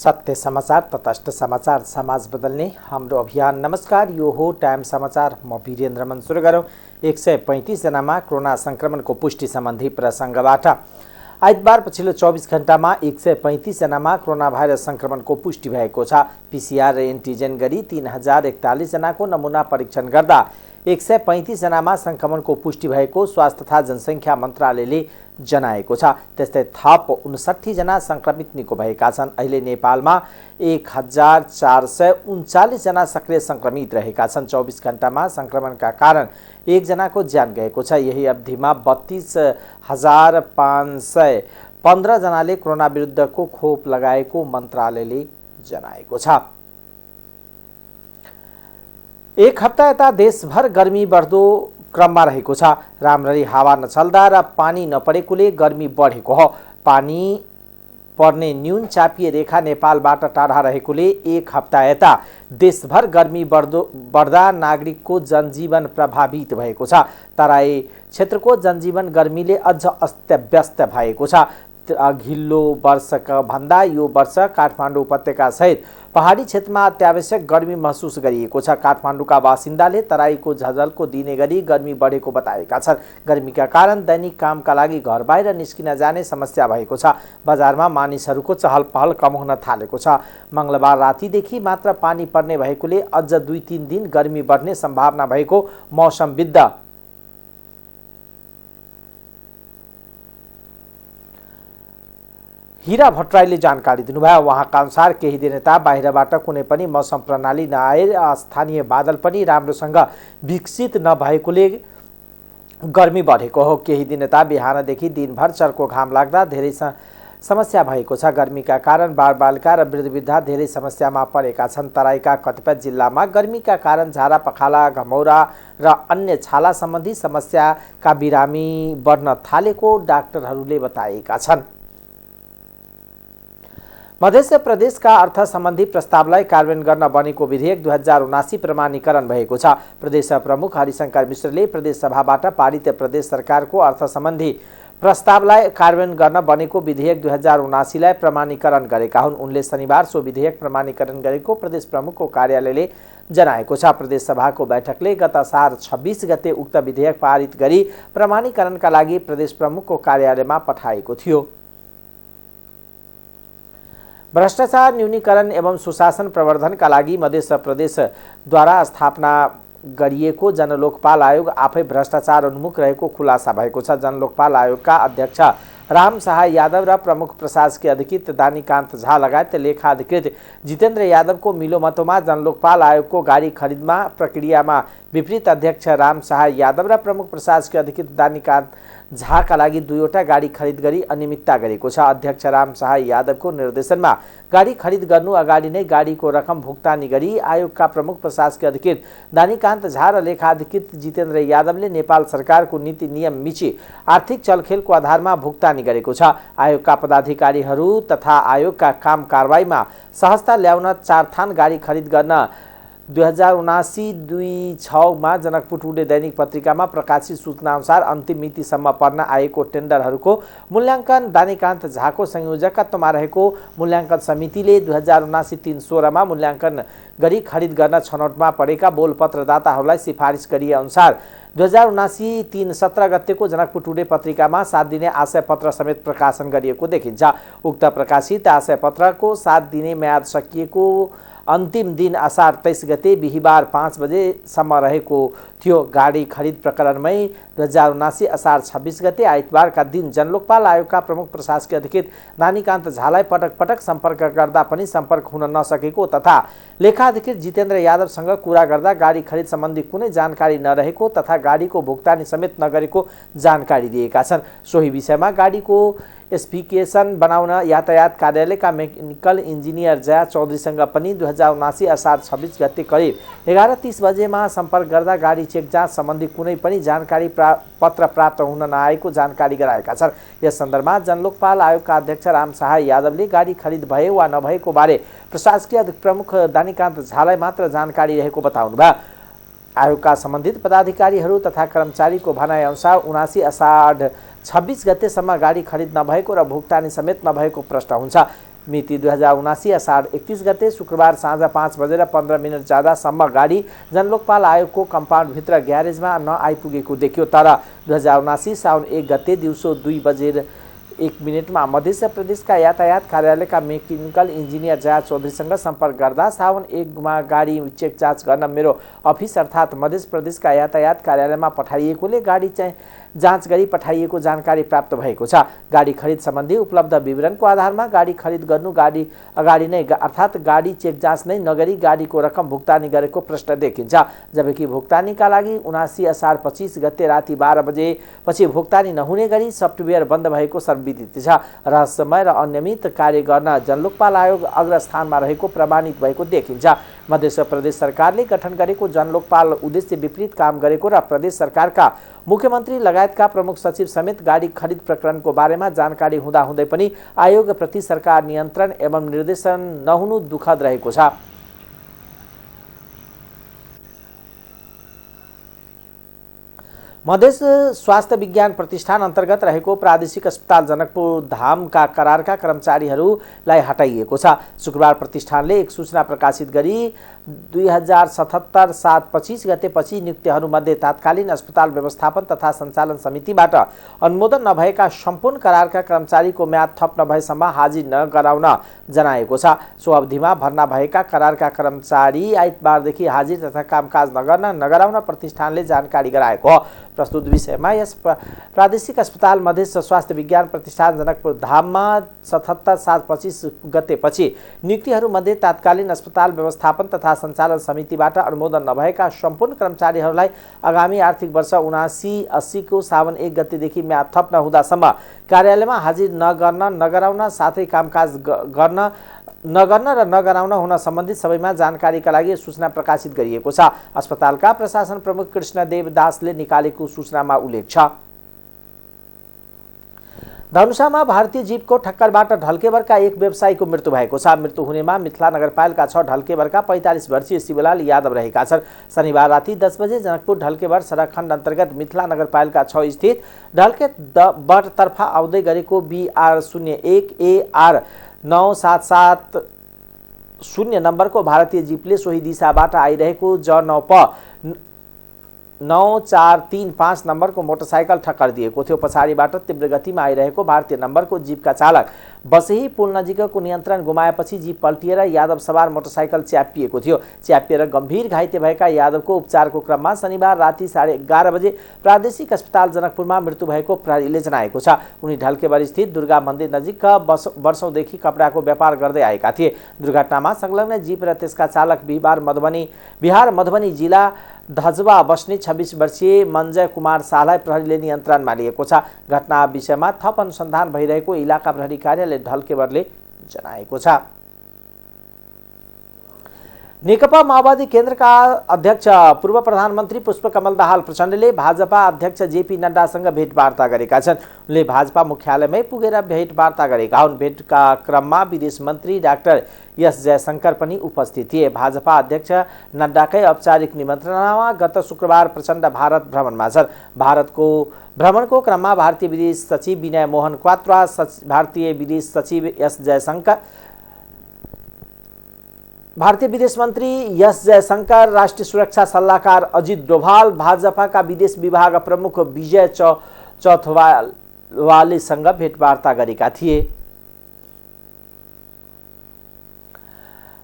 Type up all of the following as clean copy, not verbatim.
सत्य समाचार, तटस्थ समाचार, समाज बदल्ने हाम्रो अभियान। नमस्कार, यो हो टाइम समाचार। म वीरेन्द्र मन। सुरु गरौँ 135 जनामा कोरोना संक्रमणको पुष्टि सम्बन्धी प्रसङ्गबाट। आइतबार पछिल्लो 24 घण्टामा 135 जनामा कोरोना भाइरस संक्रमणको पुष्टि भएको छ। पीसीआर र एन्टिजेन गरी 3041 जनाको नमुना परीक्षण गर्दा 135 जनामा संक्रमणको पुष्टि भएको स्वास्थ्य तथा जनसङ्ख्या मन्त्रालयले जनाएको छ। त्यस्तै थप 59 जना संक्रमित निको भएका छन्। अहिले नेपालमा 1439 जना सक्रिय संक्रमित रहेका छन्। 24 घण्टामा संक्रमणका कारण एक जनाको ज्यान गएको छ। यही अवधिमा 32,515 जनाले कोरोना विरुद्धको खोप लगाएको मन्त्रालयले जनाएको छ। एक हप्ता यता देशभर गर्मी बढ्दो क्रममा रहेको छ। राम्ररी हावा नचल्दा र पानी नपरेकोले गर्मी बढेको हो। पानी पर्ने न्यून चापिए रेखा नेपालबाट टाढा रहेकोले एक हप्ता यता देशभर गर्मी बढ्दा नागरिकको जनजीवन प्रभावित भएको छ। तराई क्षेत्रको जनजीवन गर्मीले अझ अस्तव्यस्त भएको छ। अघिल्लो वर्षका भन्दा यो वर्ष काठमाडौँ उपत्यका सहित पहाडी क्षेत्रमा अत्यावश्यक गर्मी महसुस गरिएको छ। काठमाडौँका बासिन्दाले तराईको झझल्को दिने गरी गर्मी बढेको बताएका छन्। गर्मीका कारण दैनिक कामका लागि घर बाहिर निस्किन जाने समस्या भएको छ। बजारमा मानिसहरूको चहल पहल कम हुन थालेको छ। मंगलबार रातिदेखि मात्र पानी पर्ने भएकोले अझ 2-3 दिन गर्मी बढ्ने सम्भावना भएको मौसमविद्ध हीरा भट्टराईले जानकारी दिनुभयो। उहाँका अनुसार केही दिन यता बाहिरबाट कुनै पनि मौसम प्रणाली नआए स्थानीय बादल पनि राम्रोसँग विकसित नभएकोले गर्मी बढेको हो। केही दिन यता बिहानदेखि दिनभर चर्को घाम लाग्दा धेरै समस्या भएको छ। गर्मीका कारण बालबालिका र वृद्धवृद्धा धेरै समस्यामा परेका छन्। तराईका कतिपय जिल्लामा गर्मीका कारण झाडा पखाला, घमौरा र अन्य छाला सम्बन्धी समस्याका बिरामी बढ्न थालेको डाक्टरहरूले बताएका छन्। मध्य प्रदेशका अर्थ सम्बन्धी प्रस्तावलाई कार्यान्वयन गर्न बनेको विधेयक 2079 प्रमाणीकरण भएको छ। प्रदेश प्रमुख हरिशंकर मिश्रले प्रदेश सभाबाट पारित प्रदेश सरकारको अर्थ सम्बन्धी प्रस्तावलाई कार्यान्वयन गर्न बनेको विधेयक 2079 लाई प्रमाणीकरण गरेका हुन्। उनले शनिबार सो विधेयक प्रमाणीकरण गरेको प्रदेश प्रमुखको कार्यालयले जनाएको छ। प्रदेश सभाको बैठकले गत असार 26 गते उक्त विधेयक पारित गरी प्रमाणीकरणका लागि प्रदेश प्रमुखको कार्यालयमा पठाएको थियो। भ्रष्टाचार न्यूनीकरण एवं सुशासन प्रवर्धनका लागि मध्य प्रदेशद्वारा स्थापना गरिएको जनलोकपाल आयोग आफै भ्रष्टाचार उन्मुख रहेको खुलासा भएको छ। जनलोकपाल आयोगका अध्यक्ष राम सहाय यादव र प्रमुख प्रशासकीय अधिकृत दानीकान्त झा लगायत लेखा अधिकृत जितेन्द्र यादवको मिलोमतोमा जनलोकपाल आयोगको गाडी खरिदमा प्रक्रियामा विपरीत अध्यक्ष राम सहाय यादव र प्रमुख प्रशासकीय अधिकृत दानीकान्त झाका लागि 2वटा गाडी खरिद गरी अनियमितता गरेको छ। अध्यक्ष राम सहाय यादवको निर्देशनमा गाडी खरिद गर्नु अगाडि नै गाडीको रकम भुक्तानी गरी आयोगका प्रमुख प्रशासकीय अधिकृत दानीकान्त झा र लेखा अधिकृत जितेन्द्र यादवले नेपाल सरकारको नीति नियम मिची आर्थिक चलखेलको आधारमा भुक्तानी गरेको छ। आयोगका पदाधिकारीहरू तथा आयोगका काम कारबाहीमा सहजता ल्याउन 4 थान गाडी खरिद गर्न 2079-26 मा जनकपुर टुडे दैनिक पत्रिकामा प्रकाशित सूचना अनुसार अन्तिम मितिसम्म पर्न आएको टेन्डरहरूको मूल्याङ्कन दानीकान्त झाको संयोजकत्वमा रहेको मूल्याङ्कन समितिले 2079-316 मा मूल्याङ्कन गरी खरिद गर्न छनौटमा परेका बोलपत्रदाताहरूलाई सिफारिस गरिए अनुसार 2079-317 गतेको जनकपुर टुडे पत्रिकामा 7 दिने आशय पत्र समेत प्रकाशन गरिएको देखिन्छ। उक्त प्रकाशित आशय पत्रको 7 दिने म्याद सकिएको अन्तिम दिन असार 23 गते बिहिबार 5 बजेसम्म रहेको थियो। गाडी खरिद प्रकरणमै 2079 असार 26 गते आइतबारका दिन जनलोकपाल आयोगका प्रमुख प्रशासकीय अधिकृत दानीकान्त झालाई पटक पटक सम्पर्क गर्दा पनि सम्पर्क हुन नसकेको तथा लेखा अधिकृत जितेन्द्र यादवसँग कुरा गर्दा गाडी खरिद सम्बन्धी कुनै जानकारी नरहेको तथा गाडीको भुक्तानी समेत नगरेको जानकारी दिएका छन्। सोही विषयमा गाडीको स्पेसिफिकेसन बनाउन यातायात कार्यालयका मेकानिकल इन्जिनियर जया चौधरीसँग पनि 2079 असार 26 गते करिब 11:30 बजेमा सम्पर्क गर्दा गाडी चेक जाँच सम्बन्धी कुनै पनि जानकारी पत्र प्राप्त हुन नआएको जानकारी गराएका छन्। यस सन्दर्भमा जनलोकपाल आयोगका अध्यक्ष राम सहाय यादवले गाडी खरिद भए वा नभएको बारे प्रशासकीय प्रमुख दानीकान्त झालाई मात्र जानकारी रहेको बताउनुभयो। आयोगका सम्बन्धित पदाधिकारीहरू तथा कर्मचारीको भनाइ अनुसार 79 असार 26 गतेसम्म गाडी खरिद नभएको र भुक्तानी समेत नभएको प्रश्न हुन्छ। मिति 2079 असाढ 31 गते शुक्रबार साँझ 5:15 जाँदासम्म गाडी जनलोकपाल आयोगको कम्पाउन्डभित्र ग्यारेजमा नआइपुगेको देखियो। तर 2079 साउन 1 गते दिउँसो 2:01 मध्य प्रदेशका यातायात कार्यालयका मेकानिकल इन्जिनियर जया चौधरीसँग सम्पर्क गर्दा साउन 1 मा गाडी चेक जाँच गर्न मेरो अफिस अर्थात् मध्य प्रदेशका यातायात कार्यालयमा पठाइएकोले गाडी चाहिँ जाँच गरी पठाइएको जानकारी प्राप्त भएको छ। गाडी खरिद सम्बन्धी उपलब्ध विवरणको आधारमा गाडी खरिद गर्नु गाडी अगाडि नै अर्थात् गाडी चेक जाँच नै नगरी गाडीको रकम भुक्तानी गरेको प्रश्न देखिन्छ। जबकि भुक्तानीका लागि 79 असाढ 25 गते राति 12 बजेपछि भुक्तानी नहुने गरी सफ्टवेयर बन्द भएको सर्वविदित छ। रहस्यमय र अनियमित कार्य गर्न जनलोकपाल आयोग अग्रस्थानमा रहेको प्रमाणित भएको देखिन्छ। मध्य प्रदेश सरकारले गठन गरेको जनलोकपाल उद्देश्य विपरीत काम गरेको र प्रदेश सरकारका मुख्यमन्त्री लगायतका प्रमुख सचिव समेत गाडी खरिद प्रकरणको बारेमा जानकारी हुँदाहुँदै पनि आयोगप्रति सरकार नियन्त्रण एवं निर्देशन नहुनु दुःखद रहेको छ। मधेस स्वास्थ्य विज्ञान प्रतिष्ठान अन्तर्गत रहेको प्रादेशिक अस्पताल जनकपुर धामका करारका कर्मचारीहरूलाई हटाइएको छ। शुक्रबार प्रतिष्ठानले एक सूचना प्रकाशित गरी 2077 सात 25 गतेपछि नियुक्तिहरूमध्ये तात्कालीन अस्पताल व्यवस्थापन तथा सञ्चालन समितिबाट अनुमोदन नभएका सम्पूर्ण करारका कर्मचारीको म्याद थप नभएसम्म हाजिर नगराउन जनाएको छ। सो अवधिमा भर्ना भएका करारका कर्मचारी आइतबारदेखि हाजिर तथा कामकाज नगराउन प्रतिष्ठानले जानकारी गराएको हो। प्रस्तुत विषयमा यस प्रादेशिक अस्पताल मधेस स्वास्थ्य विज्ञान प्रतिष्ठान जनकपुर धाममा 77 सात 25 गतेपछि नियुक्तिहरूमध्ये तात्कालीन अस्पताल व्यवस्थापन तथा सञ्चालन समितिबाट अनुमोदन नभएका सम्पूर्ण कर्मचारीहरूलाई आगामी आर्थिक वर्ष 79-80 को साउन 1 गतेदेखि म्याद थप नहुँदासम्म कार्यालयमा हाजिर नगराउन साथै कामकाज नगर्न र नगराउन हुन सम्बन्धित सबैमा जानकारीका लागि सूचना प्रकाशित गरिएको छ। अस्पतालका प्रशासन प्रमुख कृष्णदेव दासले निकालेको सूचनामा उल्लेख छ। धनुषामा भारतीय जीपको ठक्करबाट ढल्केबरका एक व्यवसायीको मृत्यु भएको छ। मृत्यु हुनेमा मिथिला नगरपालिका 6 ढल्केबरका 45 वर्षीय शिवलाल यादव रहेका छन्। शनिबार राति 10 बजे जनकपुर ढल्केबर सडक खण्ड अन्तर्गत मिथिला नगरपालिका 6 स्थित ढल्केबरतर्फ आउँदै गरेको BR01 AR 9770 नम्बरको भारतीय जीपले सोही दिशाबाट आइरहेको J9P 9435 नम्बरको मोटरसाइकल ठक्कर दिएको थियो। पछाडिबाट तीव्र गतिमा आइरहेको भारतीय नम्बरको जीपका चालक बसेही पुल नजिकको नियन्त्रण गुमाएपछि जीप पल्टिएर यादव सवार मोटरसाइकल च्यापिएको थियो। च्यापिएर गम्भीर घाइते भएका यादवको उपचारको क्रममा शनिबार राति 11:30 बजे प्रादेशिक अस्पताल जनकपुरमा मृत्यु भएको प्रहरीले जनाएको छ। उनी ढल्केबर स्थित दुर्गा मन्दिर नजिक वर्षौंदेखि कपडाको व्यापार गर्दै आएका थिए। दुर्घटनामा संलग्न जीप र त्यसका चालक बिहार मधुबनी जिल्ला धजवा बस्ने 26 वर्षीय मञ्जय कुमार शाहलाई प्रहरीले नियन्त्रणमा लिएको छ। घटना विषयमा थप अनुसन्धान भइरहेको इलाका प्रहरी कार्यालय ढल्केबरले जनाएको छ। नेकपा माओवादी केन्द्रका अध्यक्ष पूर्व प्रधानमन्त्री पुष्पकमल दाहाल प्रचण्डले भाजपा अध्यक्ष जेपी नड्डासँग भेटवार्ता गरेका छन्। उनले भाजपा मुख्यालयमै पुगेर भेटवार्ता गरेका हुन्। भेटका क्रममा विदेश मन्त्री डाक्टर एस जयशंकर पनि उपस्थित थिए। भाजपा अध्यक्ष नड्डाकै औपचारिक निमन्त्रणामा गत शुक्रबार प्रचण्ड भारत भ्रमणमा छन्। भारतको भ्रमणको क्रममा भारतीय विदेश सचिव विनय मोहन क्वात्रा, भारतीय विदेश सचिव एस जयशंकर, भारतीय विदेश मन्त्री एस जयशंकर, राष्ट्रिय सुरक्षा सल्लाहकार अजित डोभाल, भाजपाका विदेश विभाग प्रमुख विजय चौथवालेसँग भेटवार्ता गरेका थिए।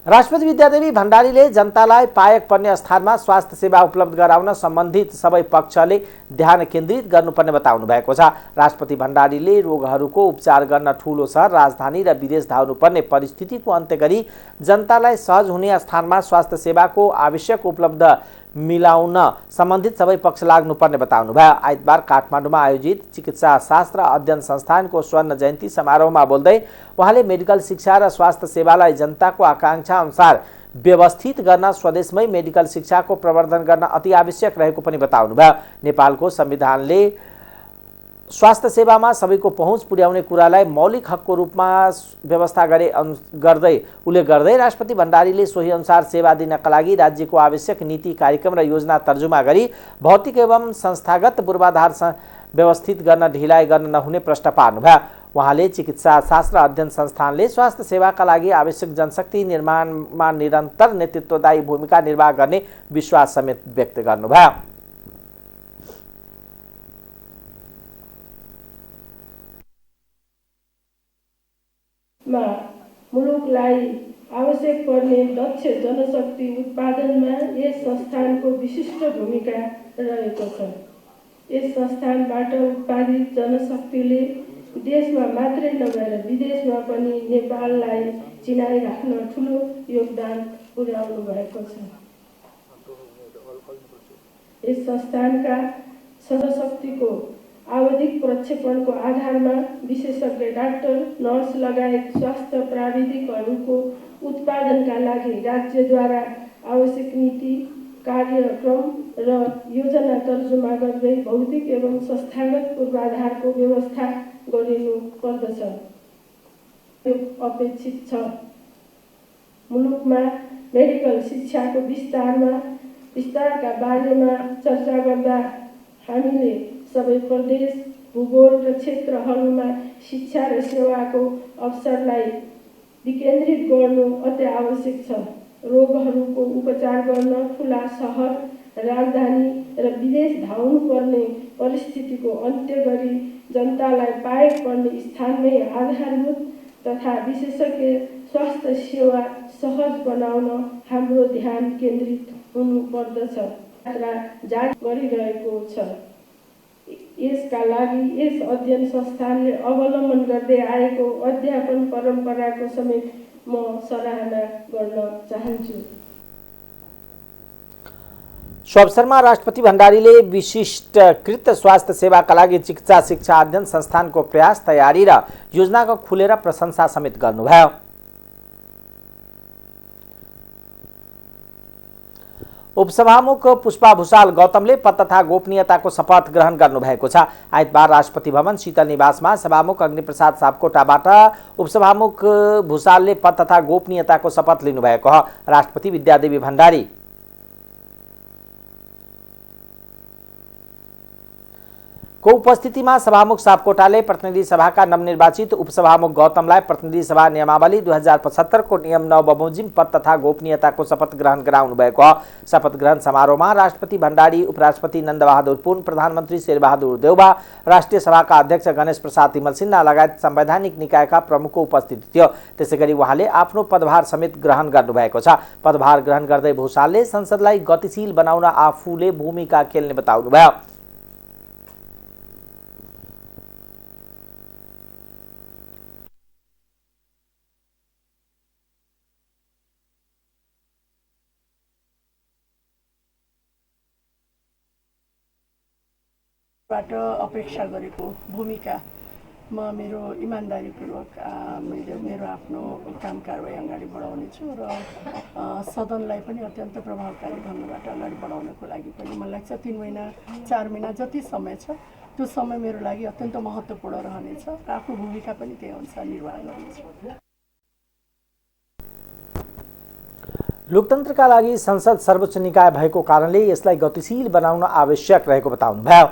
राष्ट्रपति विद्यादेवी भण्डारीले जनतालाई पायक पर्ने स्थानमा स्वास्थ्य सेवा उपलब्ध गराउन सम्बन्धित सबै पक्षले ध्यान केन्द्रित गर्नुपर्ने बताउनु भएको छ। राष्ट्रपति भण्डारीले रोगहरूको उपचार गर्न ठूलो सहर, राजधानी र विदेश धाउनुपर्ने परिस्थितिको अन्त्य गरी जनतालाई सहज हुने स्थानमा स्वास्थ्य सेवाको आवश्यक उपलब्ध मिलाउन सम्बन्धित सबै पक्ष लाग्नुपर्ने बताउनु भयो। आइतबार काठमाडौँमा आयोजित चिकित्सा शास्त्र अध्ययन संस्थानको स्वर्ण जयन्ती समारोहमा बोल्दै उहाँले मेडिकल शिक्षा र स्वास्थ्य सेवालाई जनताको आकांक्षा अनुसार व्यवस्थित गर्न स्वदेशमै मेडिकल शिक्षाको प्रवर्धन गर्न अति आवश्यक रहेको पनि बताउनु भयो। नेपालको संविधानले स्वास्थ्य सेवामा सबैको पहुँच पुर्याउने कुरालाई मौलिक हकको रूपमा व्यवस्था उल्लेख गर्दै राष्ट्रपति भण्डारीले सोही अनुसार सेवा दिनका लागि राज्यको आवश्यक नीति कार्यक्रम र योजना तर्जुमा गरी भौतिक एवं संस्थागत पूर्वाधार व्यवस्थित गर्न ढिलाइ गर्न नहुने प्रश्न पार्नुभयो। उहाँले चिकित्सा शास्त्र अध्ययन संस्थानले स्वास्थ्य सेवाका लागि आवश्यक जनशक्ति निर्माणमा निरन्तर नेतृत्वदायी भूमिका निर्वाह गर्ने विश्वास समेत व्यक्त गर्नुभयो। मुलुकलाई आवश्यक पर्ने दक्ष जनशक्ति उत्पादनमा यस संस्थानको विशिष्ट भूमिका रहेको छ। यस संस्थानबाट उत्पादित जनशक्तिले देशमा मात्रै नभएर विदेशमा पनि नेपाललाई चिनाइराख्न ठूलो योगदान पुर्याउनु भएको छ। यस संस्थानका जनशक्तिको आवधिक प्रक्षेपणको आधारमा विशेषज्ञ डाक्टर, नर्स लगायत स्वास्थ्य प्राविधिकहरूको उत्पादनका लागि राज्यद्वारा आवश्यक नीति, कार्यक्रम र योजना तर्जुमा गर्दै भौतिक एवं संस्थागत पूर्वाधारको व्यवस्था गरिनु पर्दछ। यो अपेक्षित छ। मुलुकमा मेडिकल शिक्षाको विस्तारका बारेमा चर्चा गर्दा हामीले सबै प्रदेश, भूगोल र क्षेत्रहरूमा शिक्षा र सेवाको अवसरलाई विकेन्द्रित गर्नु अति आवश्यक छ। रोगहरूको उपचार गर्न ठुला सहर, राजधानी र विदेश धाउनु पर्ने परिस्थितिको अन्त्य गरी जनतालाई पाएक पर्ने स्थानमै आधारभूत तथा विशेषज्ञ स्वास्थ्य सेवा सहज बनाउन हाम्रो ध्यान केन्द्रित हुनु पर्दछ। यात्रा जारी गरिरहेको छ। यसका लागि यस अध्ययन संस्थानले अवलम्बन गर्दै आएको अध्यापन परम्पराको समेत म सराहना गर्न चाहन्छु। सो अवसरमा राष्ट्रपति भण्डारीले विशिष्टकृत स्वास्थ्य सेवाका लागि चिकित्सा शिक्षा अध्ययन संस्थानको प्रयास, तयारी र योजनाको खुलेर प्रशंसा समेत गर्नुभयो। उपसभामुख पुष्पा भुसाल गौतमले पद तथा गोपनीयताको शपथ ग्रहण गर्नुभएको छ। आइतबार राष्ट्रपति भवन शीतल निवासमा सभामुख अग्निप्रसाद सापकोटाबाट उपसभामुख भुसालले पद तथा गोपनीयताको शपथ लिनुभएको हो। राष्ट्रपति विद्यादेवी भण्डारी को उपस्थितिमा सभामुख सापकोटाले प्रतिनिधि सभाका नवनिर्वाचित उपसभामुख गौतमलाई प्रतिनिधि सभा नियमावली 2075 को नियम 9 बमोजिम पद तथा गोपनीयताको शपथ ग्रहण गराउनु भएको हो। शपथ ग्रहण समारोहमा राष्ट्रपति भण्डारी, उपराष्ट्रपति नन्दबहादुर पुन, प्रधानमन्त्री शेरबहादुर देउबा, राष्ट्रिय सभाका अध्यक्ष गणेश प्रसाद तिमल सिन्हा लगायत संवैधानिक निकायका प्रमुखको उपस्थिति थियो। त्यसैगरी उहाँले आफ्नो पदभार समेत ग्रहण गर्नुभएको छ। पदभार ग्रहण गर्दै भुसालले संसदलाई गतिशील बनाउन आफूले भूमिका खेल्ने बताउनुभयो। बाट अपेक्षा गरेको भूमिकामा मेरो इमान्दारीपूर्वक मेरो आफ्नो काम कारबाही अगाडि बढाउनेछु र सदनलाई पनि अत्यन्त प्रभावकारी ढङ्गबाट अगाडि बढाउनको लागि पनि मलाई लाग्छ 3 महिना 4 महिना जति समय छ त्यो समय मेरो लागि अत्यन्त महत्त्वपूर्ण रहनेछ र आफ्नो भूमिका पनि त्यही अनुसार निर्वाह गर्नेछु। लोकतन्त्रका लागि संसद सर्वोच्च निकाय भएको कारणले यसलाई गतिशील बनाउन आवश्यक रहेको बताउनुभयो।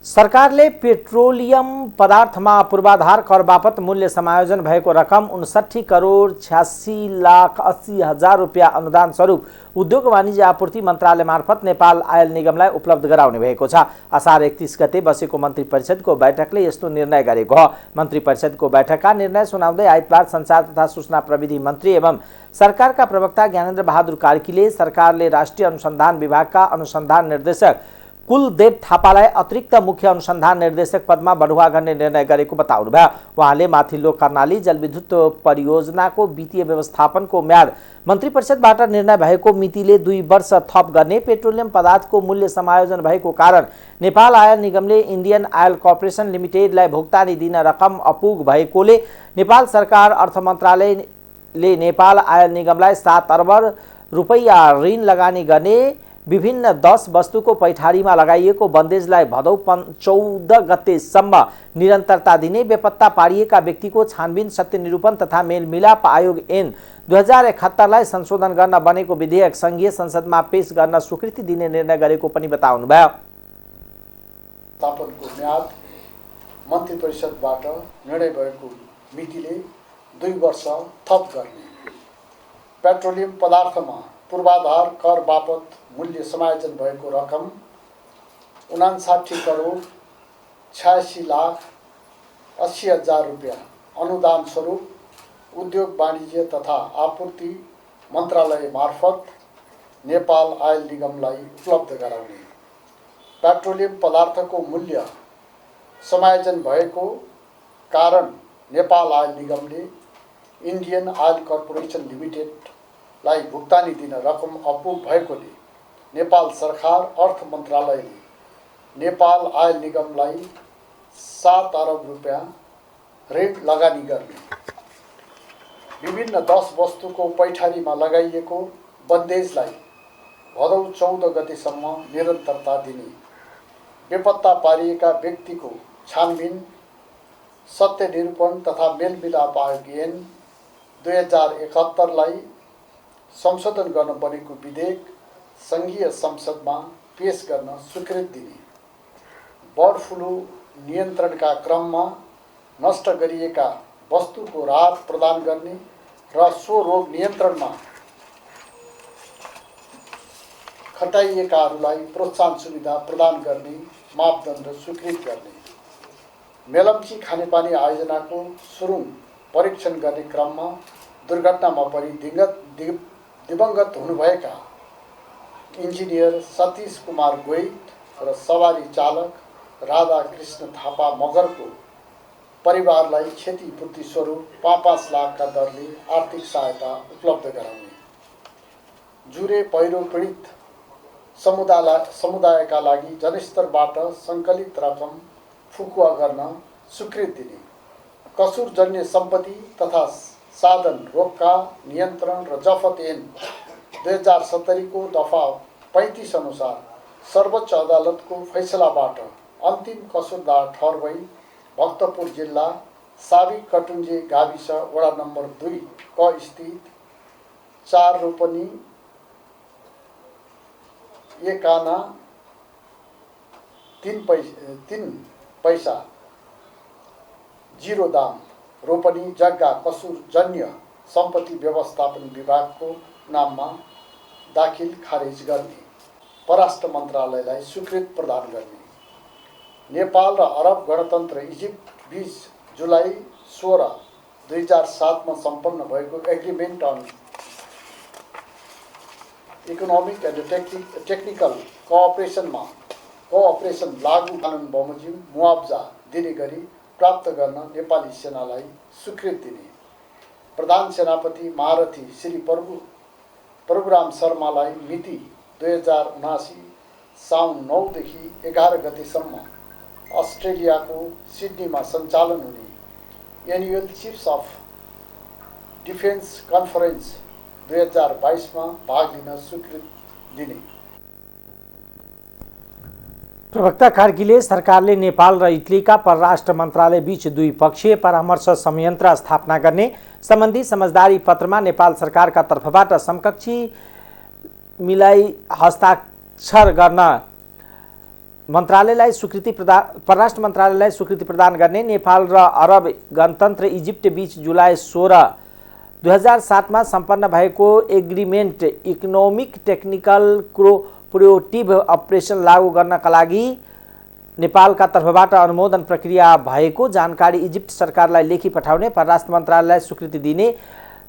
सरकारले पेट्रोलियम पदार्थमा पूर्वाधार कर बापत मूल्य समायोजन भएको रकम 59 करोड 86,80,000 रुपियाँ अनुदान स्वरूप उद्योग वाणिज्य आपूर्ति मन्त्रालय मार्फत नेपाल आयल निगमलाई उपलब्ध गराउने भएको छ। असार 31 गते बसेको मन्त्री परिषदको बैठकले यस्तो निर्णय गरेको हो। मन्त्री परिषदको बैठकका निर्णय सुनाउँदै आइतबार संचार तथा सूचना प्रविधि मन्त्री एवं सरकारका प्रवक्ता ज्ञानेन्द्र बहादुर कार्कीले सरकारले राष्ट्रिय अनुसन्धान विभागका अनुसन्धान निर्देशक कुलदेव थापालाई अतिरिक्त मुख्य अनुसन्धान निर्देशक पदमा बढुवा गर्ने निर्णय गरेको बताउनुभयो। उहाँले माथिल्लो कर्णाली जलविद्युत परियोजनाको वित्तीय व्यवस्थापनको म्याद मन्त्री परिषदबाट निर्णय भएको मितिले 2 वर्ष थप गर्ने, पेट्रोलियम पदार्थको मूल्य समायोजन भएको कारण नेपाल आयल निगमले इन्डियन आयल कर्पोरेसन लिमिटेडलाई भुक्तानी दिन रकम अपुग भएकोले नेपाल सरकार अर्थ मन्त्रालयले नेपाल आयल निगमलाई 7 अर्ब रुपैयाँ ऋण लगानी गर्ने, विभिन्न 10 वस्तुको पैठारीमा लगाइएको बन्देजलाई भदौ 14 गतेसम्म निरन्तरता दिने, बेपत्ता पारिएका व्यक्तिको छानबिन, सत्य निरूपण तथा मेलमिलाप आयोग ऐन 2071लाई संशोधन गर्न बनेको विधेयक संघीय संसदमा पेश गर्न स्वीकृति दिने निर्णय गरेको पनि बताउनुभयो। स्थापनको म्याद मन्त्री परिषदबाट निर्णय भएको मितिले 2 वर्ष थप गर्ने, पेट्रोलियम पदार्थमा पूर्वाधार कर बापत मूल्य समायोजन भएको रकम 59 करोड 86 लाख 80 हजार रुपियाँ अनुदान स्वरूप उद्योग वाणिज्य तथा आपूर्ति मन्त्रालय मार्फत नेपाल आयल निगमलाई उपलब्ध गराउने, पेट्रोलियम पदार्थको मूल्य समायोजन भएको कारण नेपाल आयल निगमले इन्डियन आयल कर्पोरेसन लिमिटेडलाई भुक्तानी दिन रकम अपुग भएकोले नेपाल सरकार अर्थ मन्त्रालयले नेपाल आयल निगमलाई 7 अरब रुपियाँ ऋण लगानी गर्ने, विभिन्न 10 वस्तुको पैठारीमा लगाइएको बन्देजलाई भदौ 14 गतेसम्म निरन्तरता दिने, बेपत्ता पारिएका व्यक्तिको छानबिन सत्य निरूपण तथा मेलमिलाप आयोग ऐन 2071लाई संशोधन गर्न बनेको विधेयक सङ्घीय संसदमा पेश गर्न स्वीकृति दिने, बर्ड फ्लू नियन्त्रणका क्रममा नष्ट गरिएका वस्तुको राहत प्रदान गर्ने र सो रोग नियन्त्रणमा खटाइएकाहरूलाई प्रोत्साहन सुविधा प्रदान गर्ने मापदण्ड स्वीकृत गर्ने, मेलम्ची खानेपानी आयोजनाको सुरुङ परीक्षण गर्ने क्रममा दुर्घटनामा परि दिवंगत हुनुभएका इन्जिनियर सतीश कुमार गोइट र सवारी चालक राधाकृष्ण थापा मगरको परिवारलाई क्षतिपूर्ति स्वरूप 5-5 लाखका दरले आर्थिक सहायता उपलब्ध गराउने, जुरे पहिरो पीडित समुदायका लागि जनस्तरबाट सङ्कलित रकम फुकुवा गर्न स्वीकृति दिने, कसुरजन्य सम्पत्ति तथा साधन रोक्का नियन्त्रण र जफत ऐन 2070 को दफा 35 अनुसार सर्वोच्च अदालतको फैसलाबाट अन्तिम कसुरदार ठहर भई भक्तपुर जिल्ला साबिक कटुन्जे गाविस वडा नम्बर 2 क स्थित 4 रोपनी 1 आना 3 पैसा 0 दाम रोपनी जग्गा कसुरजन्य सम्पत्ति व्यवस्थापन विभागको नाममा दाखिल खारेज गर्ने, परराष्ट्र मन्त्रालयलाई स्वीकृति प्रदान गर्ने, नेपाल र अरब गणतन्त्र इजिप्ट बीच जुलाई 16, 2007 मा सम्पन्न भएको agreement on economic and technical cooperation लागू कानुन बमोजिम मुआवजा दिने गरी प्राप्त गर्न नेपाली सेनालाई स्वीकृति दिने, प्रधान सेनापति महारथी श्री प्रभुराम शर्मालाई मिति 2079 साउन 9 देखि 11 गतेसम्म अस्ट्रेलियाको सिडनीमा सञ्चालन हुने एनुअल चिफ्स अफ डिफेन्स कन्फरेन्स 2022 मा भाग लिन स्वीकृति दिने। प्रवक्ता कार्कीले सरकारले नेपाल र इटलीका परराष्ट्र मन्त्रालय बीच द्विपक्षीय परामर्श संयन्त्र स्थापना गर्ने सम्बन्धी समझदारी पत्रमा नेपाल सरकारका तर्फबाट समकक्षी मिलाई हस्ताक्षर गर्न परराष्ट्र मन्त्रालयलाई स्वीकृति प्रदान गर्ने, नेपाल र अरब गणतन्त्र इजिप्ट बीच जुलाई 16, 2007 मा सम्पन्न भएको agreement economic technical cooperative operation लागू गर्नका लागि नेपालका तर्फबाट अनुमोदन प्रक्रिया भएको जानकारी इजिप्ट सरकारलाई लेखी पठाउने, परराष्ट्र मन्त्रालयलाई स्वीकृति दिने,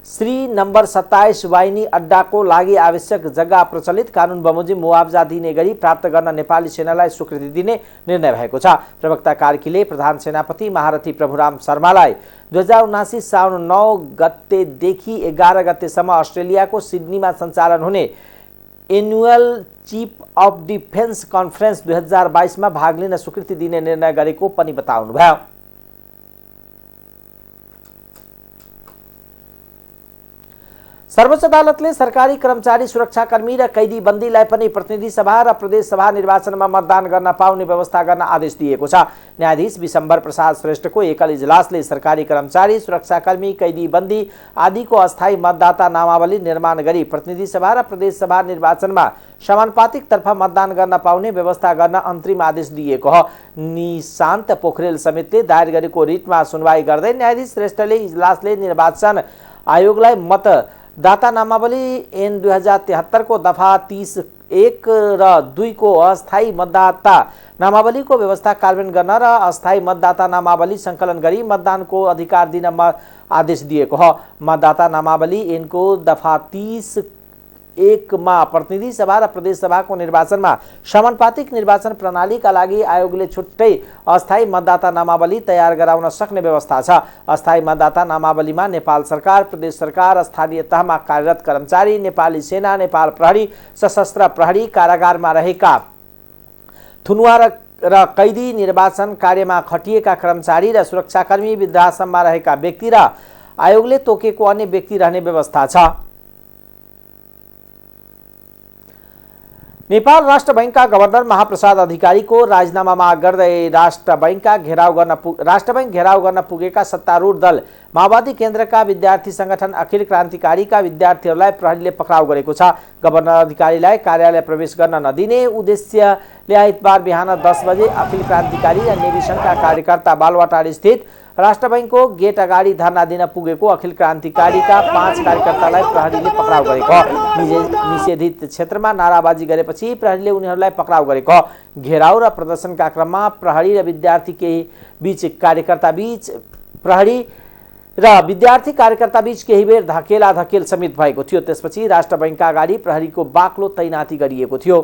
श्री नम्बर 27 वाहिनी अड्डाको लागि आवश्यक जग्गा प्रचलित कानुन बमोजिम मुआवजा दिने गरी प्राप्त गर्न नेपाली सेनालाई स्वीकृति दिने निर्णय भएको छ। प्रवक्ता कार्कीले प्रधान सेनापति महारथी प्रभुराम शर्मालाई 2079 साउन 9 गतेदेखि 11 गतेसम्म अस्ट्रेलियाको सिडनीमा सञ्चालन हुने annual chief of defence conference 2022 मा भाग लिन स्वीकृति दिने निर्णय गरेको पनि बताउनुभयो। सर्वोच्च अदालतले सरकारी कर्मचारी सुरक्षाकर्मी र कैदी बन्दीलाई पनि प्रतिनिधि सभा र प्रदेश सभा निर्वाचनमा मतदान गर्न पाउने व्यवस्था गर्न आदेश दिएको छ। न्यायाधीश विशम्बर प्रसाद श्रेष्ठको एकल इजलासले सरकारी कर्मचारी सुरक्षाकर्मी कैदी बन्दी आदिको अस्थायी मतदाता नामावली निर्माण गरी प्रतिनिधि सभा र प्रदेश सभा निर्वाचनमा समानुपातिक तर्फ मतदान गर्न पाउने व्यवस्था गर्न अन्तरिम आदेश दिएको हो। निशान्त पोखरेल समितिले दायर गरेको रिटमा सुनवाई गर्दै न्यायाधीश श्रेष्ठले इजलासले निर्वाचन आयोगलाई मतदाता नामावली ऐन 2073 को दफा 31 र 2 को अस्थायी मतदाता नामावलीको व्यवस्था कार्यान्वयन गर्न र अस्थायी मतदाता नामावली सङ्कलन गरी मतदानको अधिकार दिन आदेश दिएको हो। मतदाता नामावली ऐनको दफा 31 मा प्रतिनिधि सभा र प्रदेश सभाको निर्वाचनमा समानुपातिक निर्वाचन प्रणालीका लागि आयोगले छुट्टै अस्थायी मतदाता नामावली तयार गराउन सक्ने व्यवस्था छ। अस्थायी मतदाता नामावलीमा नेपाल सरकार, प्रदेश सरकार, स्थानीय तहमा कार्यरत कर्मचारी, नेपाली सेना, नेपाल प्रहरी, सशस्त्र प्रहरी, कारागारमा रहेका थुनुवा र कैदी, निर्वाचन कार्यमा खटिएका कर्मचारी र सुरक्षाकर्मी, वृद्धाश्रममा रहेका व्यक्ति र आयोगले तोकेको अन्य व्यक्ति रहने व्यवस्था छ। नेपाल राष्ट्र बैंकका गभर्नर महाप्रसाद अधिकारीको राजीनामा माग गर्दै राष्ट्र बैंक घेराउ गर्न पुगेका सत्तारूढ दल माओवादी केन्द्रका विद्यार्थी संगठन अखिल क्रान्तिकारीका विद्यार्थीहरूलाई प्रहरीले पक्राउ गरेको छ। गभर्नर अधिकारीलाई कार्यालय प्रवेश गर्न नदिने उद्देश्यले आइतबार बिहान 10 बजे अखिल क्रान्तिकारी र नेविसनका कार्यकर्ता बालुवाटार स्थित राष्ट्र बैंकको गेट अगाडि धरना दिन पुगेको अखिल क्रान्तिकारीका 5 कार्यकर्तालाई प्रहरीले पक्राउ गरेको। निषेधित क्षेत्रमा नाराबाजी गरेपछि प्रहरीले उनीहरूलाई पक्राउ गरेको। घेराउ र प्रदर्शनका क्रममा प्रहरी र विद्यार्थी कार्यकर्ता बीच केही बेर धकेल समेत भएको थियो। त्यसपछि राष्ट्र बैंकका अगाडि प्रहरीको बाक्लो तैनाती गरिएको थियो।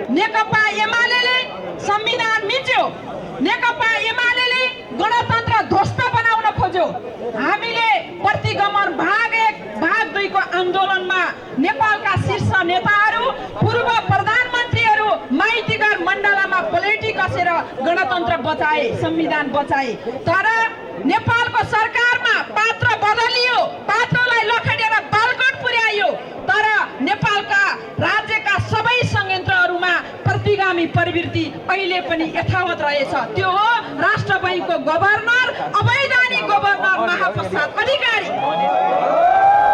नेकपा एमालेले संविधान मिच्यो, नेकपा एमालेले गणतन्त्र ध्वस्त बनाउन खोज्यो। हामीले प्रतिगमन भाग 1 भाग 2 को आन्दोलनमा नेपालका शीर्ष नेताहरू, पूर्व प्रधानमन्त्रीहरू माइतीघर मण्डलामा पलेटी कसेर गणतन्त्र बचाए, संविधान बचाए। तर नेपालको सरकारमा पात्र बदलियो, पात्रलाई लखेटेर बालकोट पुर्याइयो। तर नेपालका राज्यका सबै संयन्त्रहरूमा प्रतिगामी प्रवृत्ति अहिले पनि यथावत रहेछ। त्यो हो राष्ट्र बैंकको गभर्नर, अवैधानिक गभर्नर महाप्रसाद अधिकारी।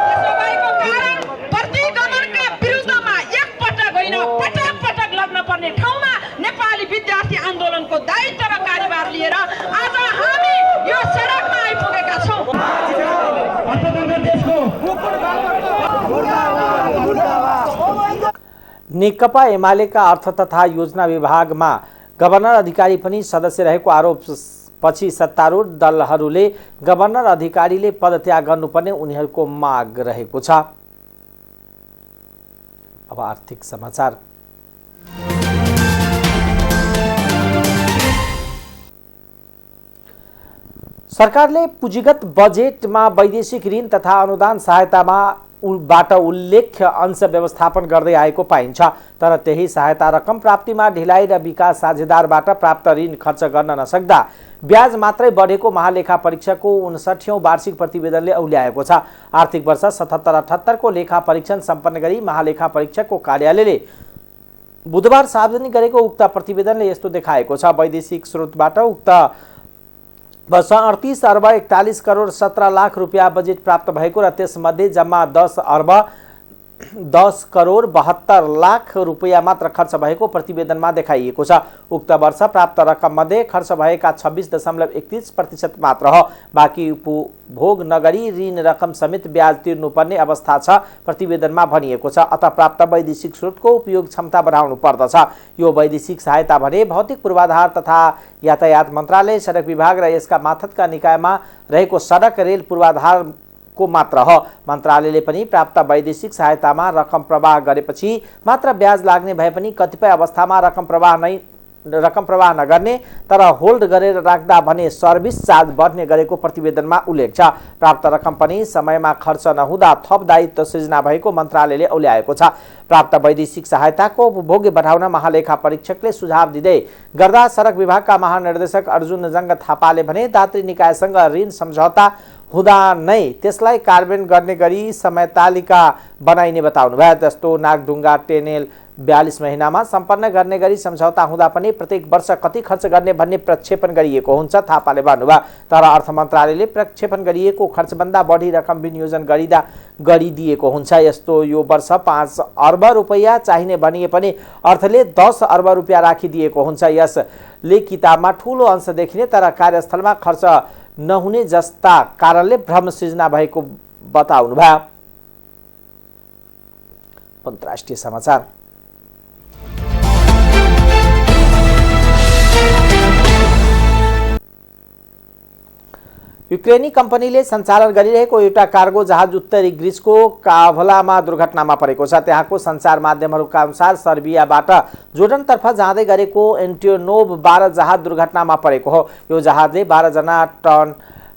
त्यसो भएको कारण प्रतिगमनका विरुद्धमा एकपटक होइन पटक पटक लड्न पर्ने ठाउँमा नेपाली विद्यार्थी आन्दोलनको दायित्व र कार्यभार लिएर आज हामी यो सडकमा आइपुगेका छौँ। नेकपा एमालेका अर्थ तथा योजना विभागमा गभर्नर अधिकारी पनि सदस्य रहेको आरोप पछि सत्तारूढ दलहरूले गभर्नर अधिकारीले पदत्याग गर्नुपर्ने उनीहरूको माग रहेको छ। अब आर्थिक समाचार। सरकारले पुँजीगत बजेटमा वैदेशिक ऋण तथा अनुदान सहायतामा बाट उल्लेख्य अंश व्यवस्थापन गर्दै आएको पाइन्छ। तर त्यही सहायता रकम प्राप्तिमा ढिलाइ र विकास साझेदारबाट प्राप्त ऋण खर्च गर्न नसक्दा ब्याज मात्रै बढेको महालेखा परीक्षकको 59औं वार्षिक प्रतिवेदनले औल्याएको छ। आर्थिक वर्ष 77-78 को लेखा परीक्षण सम्पन्न गरी महालेखा परीक्षकको कार्यालयले बुधबार सार्वजनिक गरेको उक्त प्रतिवेदनले यस्तो देखाएको छ। वैदेशिक स्रोतबाट उक्त वर्ष 38 अर्ब 41 करोड 17 लाख रुपियाँ बजेट प्राप्त भएको र त्यसमध्ये जम्मा 10 अर्ब 10 करोड 72 लाख रुपियाँ मात्र खर्च भएको प्रतिवेदनमा देखाइएको छ। उक्त वर्ष प्राप्त रकम मध्ये खर्च भएका 26.31% मात्र हो। बाँकी उपभोग नगरी ऋण रकम समेत ब्याज तिर्नुपर्ने अवस्था छ प्रतिवेदनमा भनिएको छ। अत प्राप्त वैदेशिक स्रोतको उपयोग क्षमता बढाउनु पर्दछ। यो वैदेशिक सहायता भने भौतिक पूर्वाधार तथा यातायात मन्त्रालय, सडक विभाग र यसका माथतका निकायमा रहेको सडक रेल पूर्वाधार को मात्र हो। मन्त्रालयले पनि प्राप्त वैदेशिक सहायतामा रकम प्रवाह गरेपछि मात्र ब्याज लाग्ने भए पनि कतिपय अवस्थामा रकम प्रवाह नै रकम प्रवाह नगर्ने तर होल्ड गरेर राख्दा भने सर्भिस चार्ज बढ्ने गरेको प्रतिवेदनमा उल्लेख छ। प्राप्त रकम पनि समयमा खर्च नहुँदा थप दायित्व सृजना भएको मन्त्रालयले औल्याएको छ। प्राप्त वैदेशिक सहायताको उपभोग्य बढाउन महालेखा परीक्षकले सुझाव दिँदै गर्दा सडक विभागका महानिर्देशक अर्जुन जंग थापाले भने दात्री निकायसँग ऋण सम्झौता हुँदा नै त्यसलाई कार्यान्वयन गर्ने गरी समयतालिका बनाइने बताउनुभयो। जस्तो नागढुङ्गा टेनेल 42 महिनामा सम्पन्न गर्ने गरी सम्झौता हुँदा पनि प्रत्येक वर्ष कति खर्च गर्ने भन्ने प्रक्षेपण गरिएको हुन्छ थापाले भन्नुभयो। तर अर्थ मन्त्रालयले प्रक्षेपण गरिएको खर्चभन्दा बढी रकम विनियोजन गरिदिएको हुन्छ। यस्तो यो वर्ष 5 अर्ब रुपैयाँ चाहिने भनिए पनि अर्थले 10 अर्ब रुपैयाँ राखिदिएको हुन्छ। यसले किताबमा ठूलो अंश देखिने तर कार्यस्थलमा खर्च नहुने जस्ता कारणले भ्रम सृजना भएको बताउनुभयो। अन्तर्राष्ट्रिय समाचार। युक्रेनी कम्पनीले सञ्चालन गरिरहेको एउटा कार्गो जहाज उत्तरी ग्रिसको काभलामा दुर्घटनामा परेको छ। त्यहाँको सञ्चार माध्यमहरूका अनुसार सर्बियाबाट जोर्डनतर्फ जाँदै गरेको एन्टियोनोभ 12 जहाज दुर्घटनामा परेको हो। यो जहाजले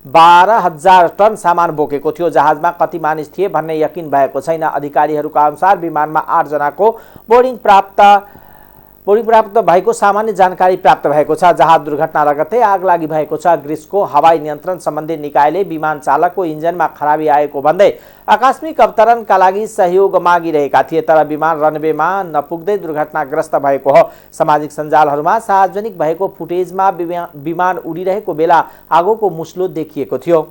12,000 टन सामान बोकेको थियो। जहाजमा कति मानिस थिए भन्ने यकिन भएको छैन। अधिकारीहरूका अनुसार विमानमा 8 जनाको बोर्डिङ प्राप्त भएको सामान्य जानकारी प्राप्त भएको छ। जहाज दुर्घटना लगत्तै आगलागी भएको छ। ग्रिसको हवाई नियन्त्रण सम्बन्धी निकायले विमान चालकको इन्जिनमा खराबी आएको भन्दै आकस्मिक अवतरणका लागि सहयोग मागिरहेका थिए तर विमान रनवेमा नपुग्दै दुर्घटनाग्रस्त भएको हो। सामाजिक सञ्जालहरूमा सार्वजनिक भएको फुटेजमा विमान उडिरहेको बेला आगोको मुस्लो देखिएको थियो।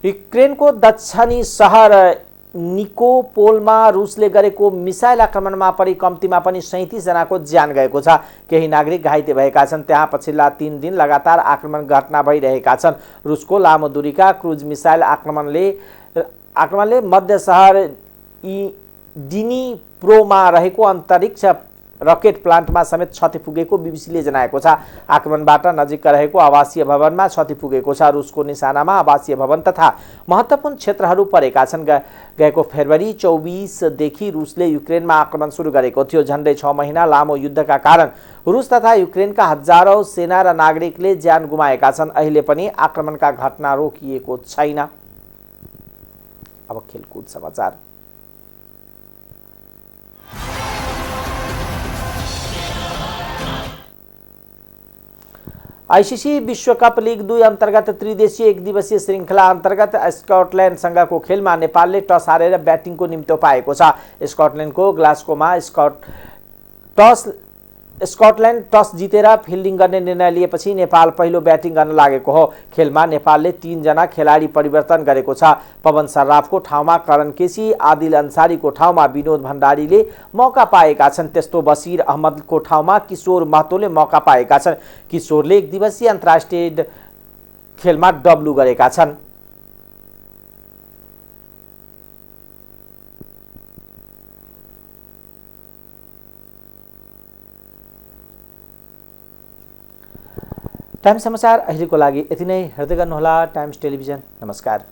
युक्रेनको दक्षिणी सहर निकोपोलमा रुसले गरेको मिसाइल आक्रमणमा परि कम्तीमा पनि 37 जनाको ज्यान गएको छ। केही नागरिक घाइते भएका छन्। त्यहाँ पछिल्ला 3 दिन लगातार आक्रमण घटना भइरहेका छन्। रुसको लामो दूरीका क्रुज मिसाइल आक्रमणले मध्य सहर डिनिप्रोमा रहेको अन्तरिक्ष रकेट प्लान्टमा समेत क्षति पुगेको बीबीसीले जनाएको छ। आक्रमणबाट नजिक रहेको आवासीय भवनमा क्षति पुगेको छ। रुसको निशानामा आवासीय भवन तथा महत्त्वपूर्ण क्षेत्रहरू परेका छन्। गएको फेब्रुअरी 24 देखि रुसले युक्रेनमा आक्रमण सुरु गरेको थियो। झन्डै 6 महिना लामो युद्धका कारण रुस तथा युक्रेनका हजारौं सेना र नागरिकले ज्यान गुमाएका छन्। अहिले पनि आक्रमणका घटना रोकिएको छैन। अब खेलकुद समाचार। आईसीसी विश्वकप लीग 2 अन्तर्गत त्रिदेशीय एक दिवसीय श्रृङ्खला अन्तर्गत स्कटल्यान्डसँगको खेलमा नेपालले टस हारेर ब्याटिङको निम्तो पाएको छ। स्कटल्यान्डको ग्लास्गोमा स्कटल्यान्ड टस जितेर फिल्डिङ गर्ने निर्णय लिएपछि नेपाल पहिलो ब्याटिङ गर्न लागेको हो। खेलमा नेपालले 3 जना खेलाडी परिवर्तन गरेको छ। पवन सर्राफको ठाउँमा करण केसी, आदिल अन्सारीको ठाउँमा विनोद भण्डारीले मौका पाएका छन्। त्यस्तो बसिर अहमदको ठाउँमा किशोर महतोले मौका पाएका छन्। किशोरले एक दिवसीय अन्तर्राष्ट्रिय खेलमा डब्लु गरेका छन्। टाइम्स समाचार अहिलेको लागि यति नै। हेर्दै गर्नुहोला टाइम्स टेलिभिजन। नमस्कार।